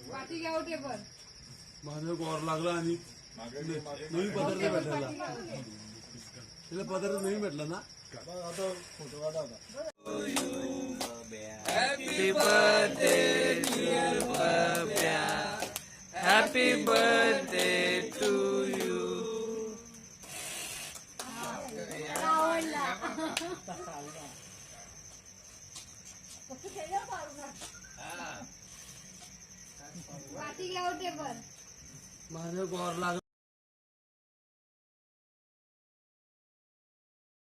पाठी घ्या टेबल माझं गोर लागला आणि नवीन पदार्थ भेटला तिला पदार्थ नवीन भेटला ना आता फोटो काढा happy birthday dear Babya happy birthday to you पाठी घ्या टेबल माझं गोर लागला